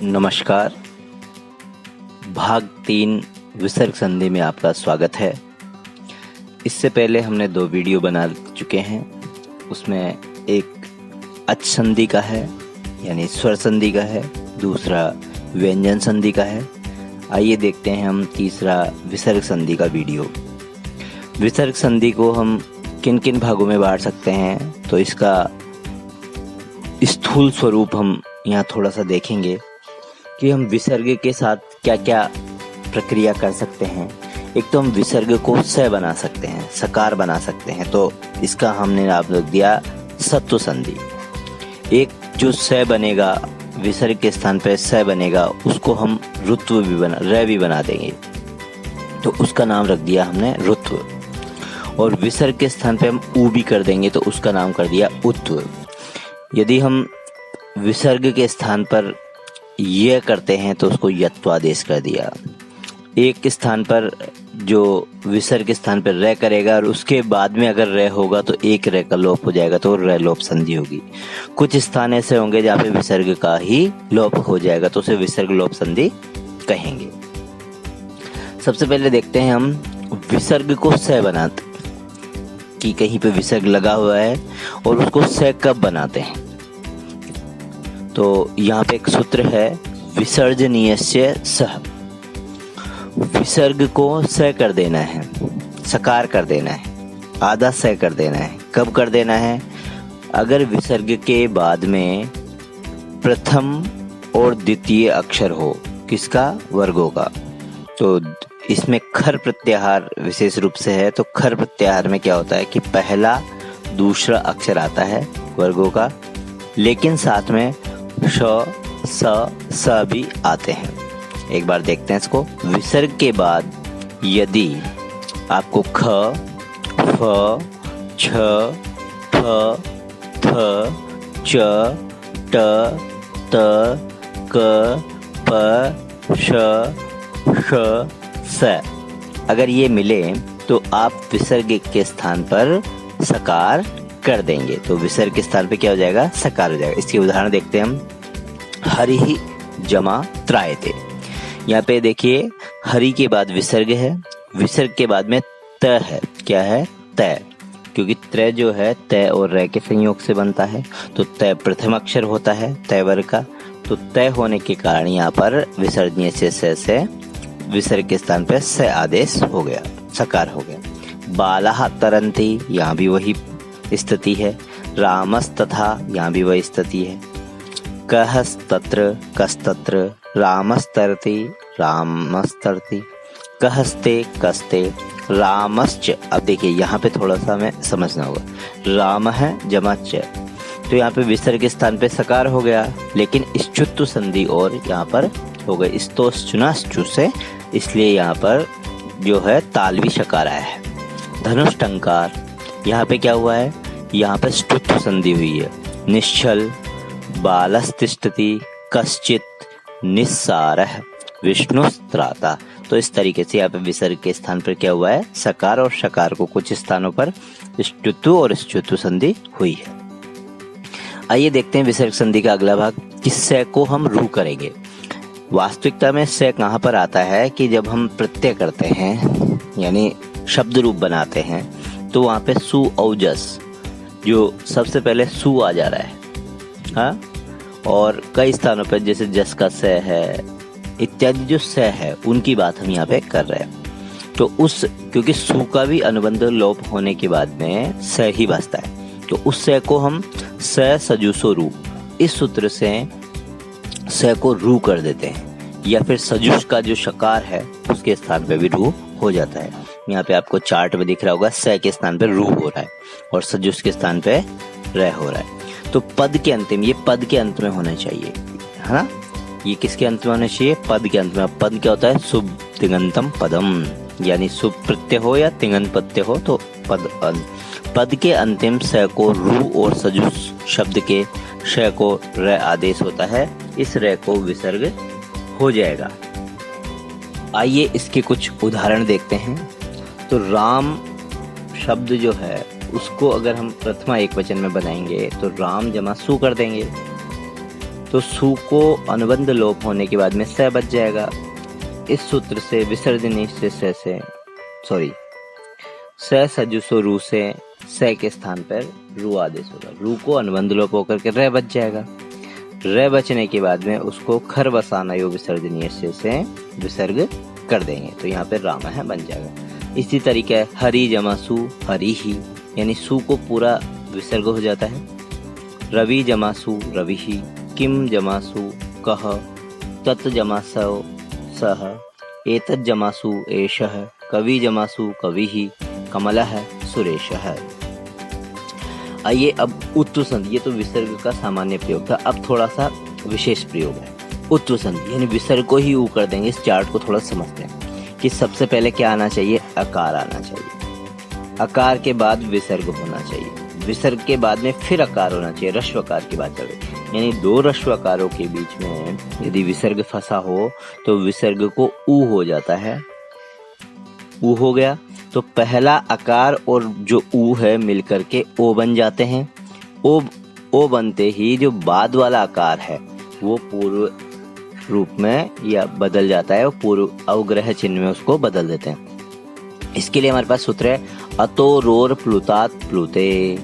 नमस्कार। भाग 3 विसर्ग संधि में आपका स्वागत है। इससे पहले हमने 2 वीडियो बना चुके हैं। उसमें एक अच संधि का है यानी स्वर संधि का है, दूसरा व्यंजन संधि का है। आइए देखते हैं हम तीसरा विसर्ग संधि का वीडियो। विसर्ग संधि को हम किन किन भागों में बांट सकते हैं, तो इसका स्थूल स्वरूप हम यहाँ थोड़ा सा देखेंगे कि हम विसर्ग के साथ क्या क्या प्रक्रिया कर सकते हैं। एक तो हम विसर्ग को स बना सकते हैं, सकार बना सकते हैं, तो इसका हमने नाम रख दिया सत्व संधि। एक जो स बनेगा, विसर्ग के स्थान पर स बनेगा, उसको हम रुत्व भी बना देंगे, तो उसका नाम रख दिया हमने रुत्व। और विसर्ग के स्थान पे हम ऊ भी कर देंगे, तो उसका नाम कर दिया उत्व। यदि हम विसर्ग के स्थान पर ये करते हैं तो उसको यत्वादेश कर दिया। एक स्थान पर जो विसर्ग के स्थान पर रे करेगा और उसके बाद में अगर रे होगा तो एक रे का लोप हो जाएगा, तो रे लोप संधि होगी। कुछ स्थान ऐसे होंगे जहाँ पे विसर्ग का ही लोप हो जाएगा, तो उसे विसर्ग लोप संधि कहेंगे। सबसे पहले देखते हैं हम विसर्ग को स बनाते कि कहीं पे विसर्ग लगा हुआ है और उसको स कब बनाते हैं। तो यहाँ पे एक सूत्र है, विसर्जनीयस्य सः। विसर्ग को स कर देना है, सकार कर देना है, आधा स कर देना है। कब कर देना है? अगर विसर्ग के बाद में प्रथम और द्वितीय अक्षर हो, किसका? वर्गों का। तो इसमें खर प्रत्याहार विशेष रूप से है। तो खर प्रत्याहार में क्या होता है कि पहला दूसरा अक्षर आता है वर्गों का, लेकिन साथ में श स भी आते हैं। एक बार देखते हैं इसको। विसर्ग के बाद यदि आपको ख, फ, छ, फ, थ, च, ट, त, क, प, श, स अगर ये मिले तो आप विसर्ग के स्थान पर सकार कर देंगे। तो विसर्ग के स्थान पे क्या हो जाएगा? सकार हो जाएगा। इसके उदाहरण देखते हैं हम। हरि जमा त्रायते। यहाँ पे देखिए, हरि के बाद विसर्ग है, विसर्ग के बाद में त है। क्या है? तय। क्योंकि त्रय जो है तय और रे के संयोग से बनता है, तो तय प्रथम अक्षर होता है तय वर्ग का। तो तय होने के कारण यहाँ पर विसर्जनीय से विसर्ग के स्थान पर स आदेश हो गया, सकार हो गया। बालः तरन्ति, यहाँ भी वही स्थिति है। रामस्तथा, यहाँ भी वही स्थिति है। कहस्तत्र, कस्तत्र, रामस्तरति, रामस्तरति, कहस्ते, कस्ते, रामश्च। अब देखिए यहाँ पे थोड़ा सा हमें समझना होगा। राम है जमा च, तो यहाँ पे विसर्ग के स्थान पे सकार हो गया, लेकिन इश्चुत्व संधि और यहाँ पर हो गए स्तोश्चुनाश्चु से, इसलिए यहाँ पर जो है तालवी शकार आया है। धनुष टंकार, यहाँ पे क्या हुआ है? यहाँ पे ष्टुत्व संधि हुई है। निश्चल, बालस्तिष्ठति, कश्चित, निस्सारः, विष्णुस्त्राता। तो इस तरीके से यहाँ पे विसर्ग के स्थान पर क्या हुआ है? सकार और शकार को कुछ स्थानों पर ष्टुत्व और ष्टुत्व संधि हुई है। आइए देखते हैं विसर्ग संधि का अगला भाग, किस स को हम रू करेंगे। वास्तविकता में स कहाँ पर आता है कि जब हम प्रत्यय करते हैं यानी शब्द रूप बनाते हैं, तो वहाँ पे सु औजस, जो सबसे पहले सु आ जा रहा है। हाँ, और कई स्थानों पर जैसे जस का स है इत्यादि जो स है, उनकी बात हम यहाँ पे कर रहे हैं। तो उस, क्योंकि सु का भी अनुबंध लोप होने के बाद में स ही बचता है, तो उस स को हम स सजुसो रू, इस सूत्र से स को रू कर देते हैं। या फिर सजुष का जो शकार है उसके स्थान पे भी रू हो जाता है। यहाँ पे आपको चार्ट में दिख रहा होगा, स के स्थान पे रू हो रहा है और सजुष के स्थान पे र हो रहा है। तो पद के अंतिम, ये पद के अंत में होना चाहिए, है ना। ये किसके अंत में होना चाहिए? पद के अंत में। पद क्या होता है? शुभ तिङंतम पदम, यानी शुभ प्रत्यय हो या तिङंत प्रत्यय हो तो पद के अंतिम स को रू और सजुष शब्द के श को र आदेश होता है, इस र को विसर्ग हो जाएगा। आइए इसके कुछ उदाहरण देखते हैं। तो राम शब्द जो है उसको अगर हम प्रथमा एक वचन में बनाएंगे तो राम जमा सु कर देंगे। तो सु को अनुबंध लोप होने के बाद में स बच जाएगा। इस सूत्र से विसर्जनी से स सजुसो रू से स के स्थान पर रू आदेश होगा। रू को अनुबंध लोप होकर के र बच जाएगा। र बचने के बाद में उसको खर वसानयो विसर्जनीय से विसर्ग कर देंगे, तो यहाँ पे राम है बन जाएगा। इसी तरीके हरि जमा सु हरि ही, यानी सु को पूरा विसर्ग हो जाता है। रवि जमा सु रवि ही, किम जमा सु कह, तत् जमा सौ सह, एतत् जमा सु एषः, कवि जमा सु कवि ही, कमलः सुरेशः। आइए अब उत्तु संधि, ये तो विसर्ग का सामान्य प्रयोग था। अब थोड़ा सा विशेष प्रयोग है उत्तु संधि, यानी विसर्ग को ही ऊ कर देंगे। इस चार्ट को थोड़ा समझते हैं कि सबसे पहले क्या आना चाहिए, अकार आना चाहिए। अकार के बाद विसर्ग होना चाहिए, विसर्ग के बाद में फिर अकार होना चाहिए। रश्वकार की बात करें, यानी दो रश्वकारों के बीच में यदि विसर्ग फंसा हो तो विसर्ग को ऊ हो जाता है। ऊ हो गया तो पहला अकार और जो ऊ है मिलकर के ओ बन जाते हैं। ओ बनते ही जो बाद वाला अकार है वो पूर्व रूप में या बदल जाता है, पूर्व अवग्रह चिन्ह में उसको बदल देते हैं। इसके लिए हमारे पास सूत्र है अतो रोर प्लुतात प्लुते।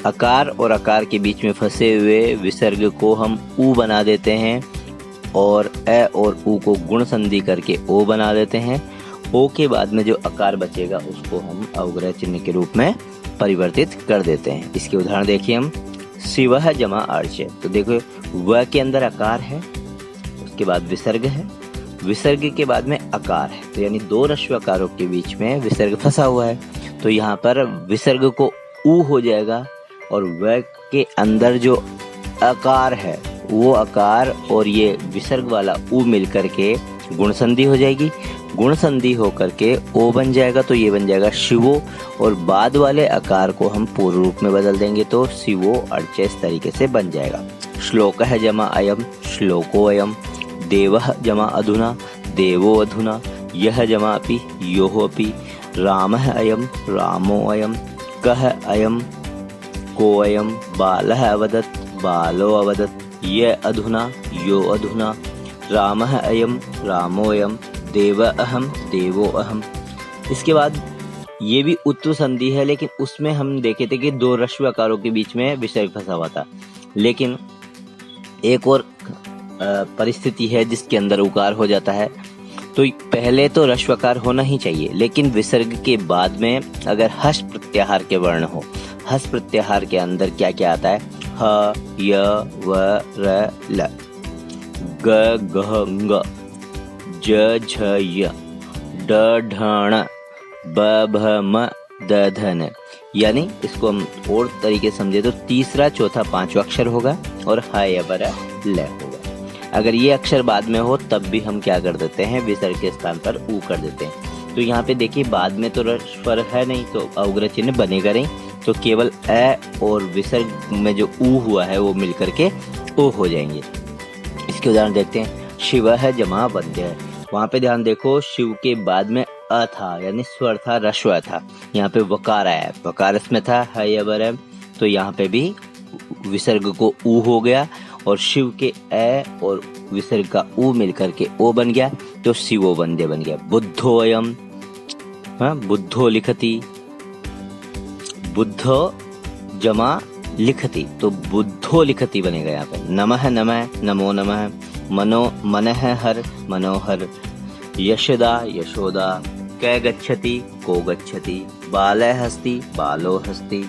अकार और अकार के बीच में फंसे हुए विसर्ग को हम ऊ बना देते हैं और ए और ऊ को गुण संधि करके ओ बना देते हैं। ओ के बाद में जो अकार बचेगा उसको हम अवग्रह चिन्ह के रूप में परिवर्तित कर देते हैं। इसके उदाहरण देखिए हम, शिवः जमा अर्चे, तो देखो व के अंदर अकार है, उसके बाद विसर्ग है, विसर्ग के बाद में अकार है, तो यानी दो रश्वकारों के बीच में विसर्ग फंसा हुआ है। तो यहाँ पर विसर्ग को ऊ हो जाएगा और व के अंदर जो अकार है वो अकार और ये विसर्ग वाला ऊ मिलकर के गुण संधि हो जाएगी। गुण संधि होकर के ओ बन जाएगा, तो ये बन जाएगा शिवो, और बाद वाले आकार को हम पूर्व रूप में बदल देंगे तो शिवो अर्चे इस तरीके से बन जाएगा। श्लोकः जमा अयम श्लोको अयम, देवः जमा अधुना देवो अधुना, यह जमा अपि योः अपि, रामः अयम रामो अयम, कः अयम को अयम, बालः अवदत् बालो अवदत्, ये अधुना यो अधुना, रामः अयम रामो अयम, देव अहम देवो अहम। इसके बाद ये भी उत्तु संधि है, लेकिन उसमें हम देखे थे कि दो रश्व आकारों के बीच में विसर्ग फंसा हुआ था। लेकिन एक और परिस्थिति है जिसके अंदर उकार हो जाता है। तो पहले तो रश्वकार होना ही चाहिए, लेकिन विसर्ग के बाद में अगर हस् प्रत्याहार के वर्ण हो, हस् प्रत्याहार के अंदर क्या क्या आता है, ह य व र ल, ग घ ङ, ज झ य, ड ढ ण, ब भ म द ध न। यानी इसको हम और तरीके से समझे तो तीसरा चौथा पांचवा अक्षर होगा और ह य व र ल होगा। अगर ये अक्षर बाद में हो तब भी हम क्या कर देते हैं, विसर्ग के स्थान पर ऊ कर देते हैं। तो यहाँ पे देखिए बाद में तो स्वर है नहीं तो अवग्रह चिन्ह बनेगा नहीं, तो केवल ए और विसर्ग में जो ऊ हुआ है वो मिलकर के ओ हो जाएंगे। इसके उदाहरण देखते हैं, शिव है जमा वंद्य है। वहां पे ध्यान देखो, शिव के बाद में अ था यानी स्वर था, रश्व था। यहाँ पे वकार आया, वकार इसमें था है, तो यहाँ पे भी विसर्ग को ऊ हो गया और शिव के ए और विसर्ग का ऊ मिलकर के ओ बन गया, तो शिवो वंद्य बन गया। बुद्धो अयम, बुद्धो लिखति, बुद्धो जमा लिखति, तो बुद्धो लिखति बनेगा यहाँ पे। नमः नमः, नमो नमः, मनो मनः हर, मनोहर, यशदा यशोदा, कै गच्छति को गच्छति, बालः हस्ति बालो हस्ति।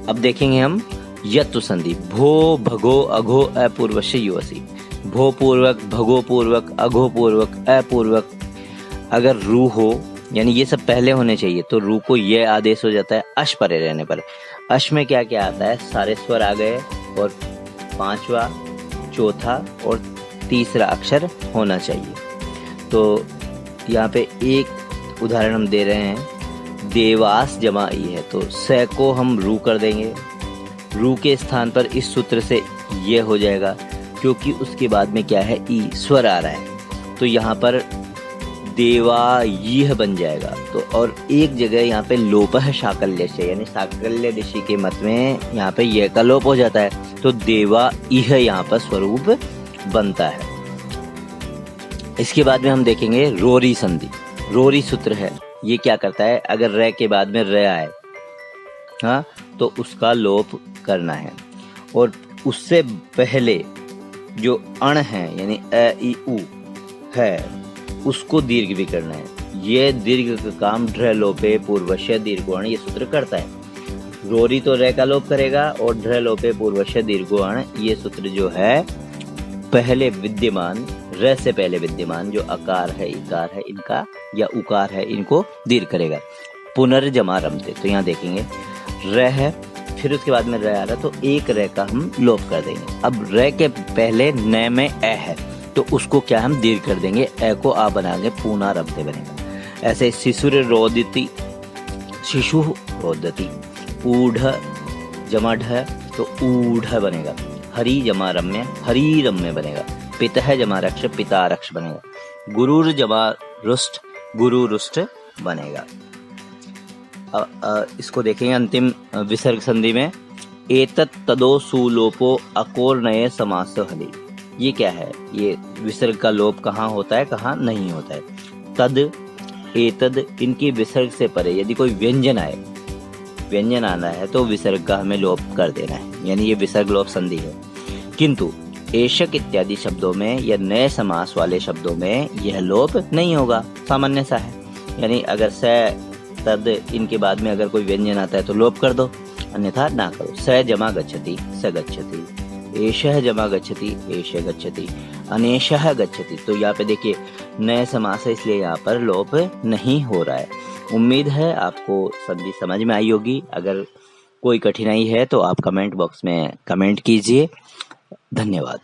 अब देखेंगे हम यत्तु संधि, भो भगो अघो अपूर्वस्य युवसी। भो पूर्वक, भगो पूर्वक, अघो पूर्वक, अपूर्वक। अगर रू हो यानी ये सब पहले होने चाहिए, तो रू को ये आदेश हो जाता है अश परे रहने पर। अश में क्या क्या आता है, सारे स्वर आ गए और पांचवा चौथा और तीसरा अक्षर होना चाहिए। तो यहाँ पे एक उदाहरण हम दे रहे हैं, देवास जमा ई है, तो स को हम रू कर देंगे। रू के स्थान पर इस सूत्र से ये हो जाएगा, क्योंकि उसके बाद में क्या है, ई स्वर आ रहा है। तो यहाँ पर देवा यह बन जाएगा। तो और एक जगह यहाँ पे लोप है शाकल्य से, यानी शाकल्य ऋषि के मत में यहाँ पे यह का लोप हो जाता है, तो देवा यह यहाँ पर स्वरूप बनता है। इसके बाद में हम देखेंगे रोरी संधि। रोरी सूत्र है, ये क्या करता है, अगर र के बाद में र आए हाँ तो उसका लोप करना है, और उससे पहले जो अण है यानी अ ई उ है उसको दीर्घ भी करना है। ये दीर्घ का काम ढ्र लोपे पूर्वश्य दीर्घोण ये सूत्र करता है। रोरी तो र का लोप करेगा और ढ्र लोपे पूर्वश्य दीर्घोण ये सूत्र जो है पहले विद्यमान र से पहले विद्यमान जो अकार है इकार है इनका या उकार है इनको दीर्घ करेगा। पुनर्जमा रमते, तो यहाँ देखेंगे र है, फिर उसके बाद में र आ रहा, तो एक र का हम लोप कर देंगे। अब र के पहले न में ए है, तो उसको क्या हम दीर्घ कर देंगे, ए को आ बनाएंगे, पूना रमते बनेगा। ऐसे शिशुर रोदिति, शिशु रोदति, ऊढ़ जमा ढ तो ऊढ़ बनेगा। हरि जमा रम्य, हरि रम्य बनेगा। पितः जमा रक्ष, पिता रक्ष बनेगा। गुरुर जमा रुष्ट, गुरु रुष्ट बनेगा। इसको देखेंगे अंतिम विसर्ग संधि में, एतत् तदो सुलोपो अकोर्णय समास हलि। ये क्या है, ये विसर्ग का लोप कहाँ होता है कहाँ नहीं होता है। तद एतद इनकी विसर्ग से परे यदि कोई व्यंजन आए, व्यंजन आना है तो विसर्ग का हमें लोप कर देना है, यानी ये विसर्ग लोप संधि है। किंतु एषक इत्यादि शब्दों में या नए समास वाले शब्दों में यह लोप नहीं होगा, सामान्य सा है। यानी अगर स तद इनके बाद में अगर कोई व्यंजन आता है तो लोप कर दो, अन्यथा ना करो। स जमा गच्छति स गच्छति, एषः जमा गच्छति एष गच्छति, अनेषः गच्छति। तो यहाँ पे देखिए नए समास है इसलिए यहाँ पर लोप नहीं हो रहा है। उम्मीद है आपको संधि समझ में आई होगी। अगर कोई कठिनाई है तो आप कमेंट बॉक्स में कमेंट कीजिए। धन्यवाद।